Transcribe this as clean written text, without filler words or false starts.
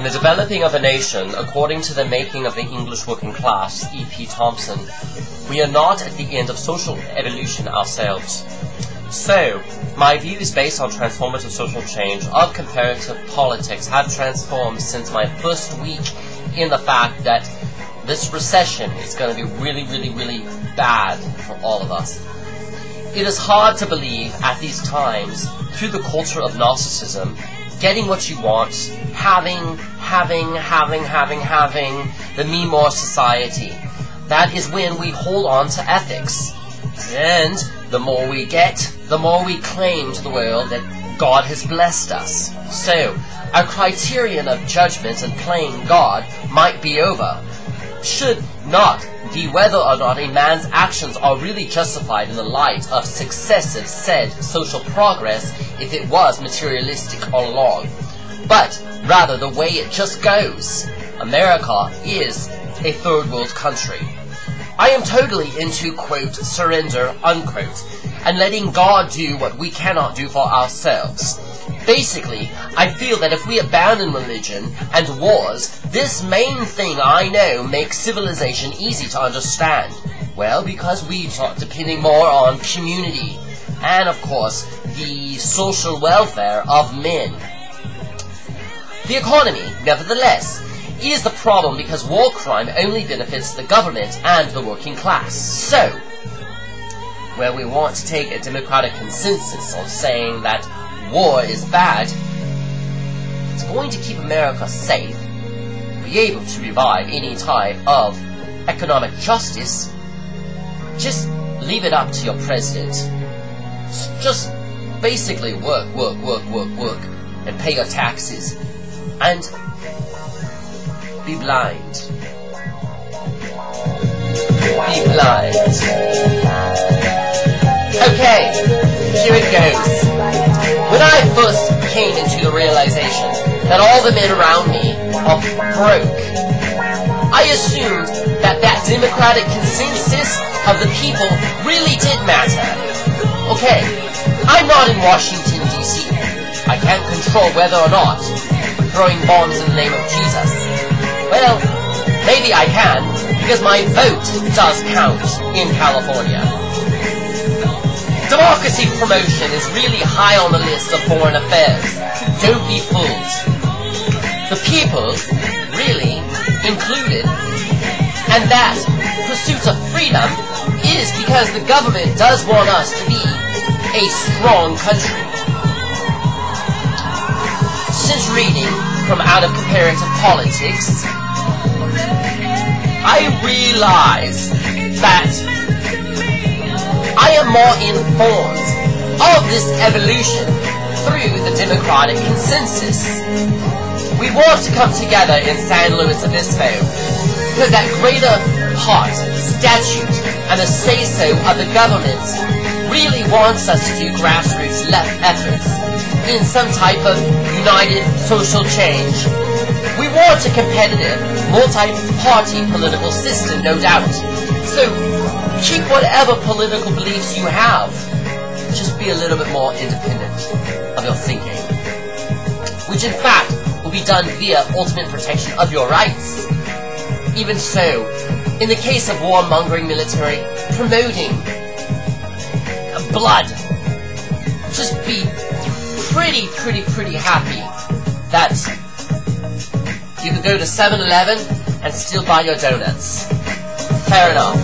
In the developing of a nation, according to the making of the English working class, E.P. Thompson, we are not at the end of social evolution ourselves. So, my views based on transformative social change of comparative politics have transformed since my first week in the fact that this recession is going to be really, really, really bad for all of us. It is hard to believe at these times, through the culture of narcissism, getting what you want, having the me-more society. That is when we hold on to ethics. And the more we get, the more we claim to the world that God has blessed us. So, our criterion of judgment and playing God might be over. Should not be whether or not a man's actions are really justified in the light of successive said social progress if it was materialistic all along, but rather the way it just goes. America is a third world country. I am totally into, quote, surrender, unquote, and letting God do what we cannot do for ourselves. Basically, I feel that if we abandon religion and wars, this main thing I know makes civilization easy to understand. Well, because we start depending more on community and, of course, the social welfare of men. The economy, nevertheless, is the problem because war crime only benefits the government and the working class. So, where we want to take a democratic consensus of saying that war is bad, it's going to keep America safe, be able to revive any type of economic justice. Just leave it up to your president. Just basically work, and pay your taxes, and be blind. Be blind. Okay, here it goes. When I first came into the realization that all the men around me are broke, I assumed that that democratic consensus of the people really did matter. Okay, I'm not in Washington, D.C. I can't control whether or not we're throwing bombs in the name of Jesus. Well, maybe I can, because my vote does count in California. Democracy promotion is really high on the list of foreign affairs. Don't be fooled. The people, really, included, and that pursuit of freedom is because the government does want us to be a strong country. Since reading from Out of Comparative Politics, I realize that I am more informed of this evolution through the democratic consensus. We want to come together in San Luis Obispo because that greater heart, statute, and a say-so of the government really wants us to do grassroots left efforts in some type of united social change. We want a competitive, multi-party political system, no doubt. So, keep whatever political beliefs you have. Just be a little bit more independent of your thinking. Which in fact will be done via ultimate protection of your rights. Even so, in the case of warmongering military, promoting blood, just be pretty happy that you could go to 7-Eleven and still buy your donuts. Fair enough.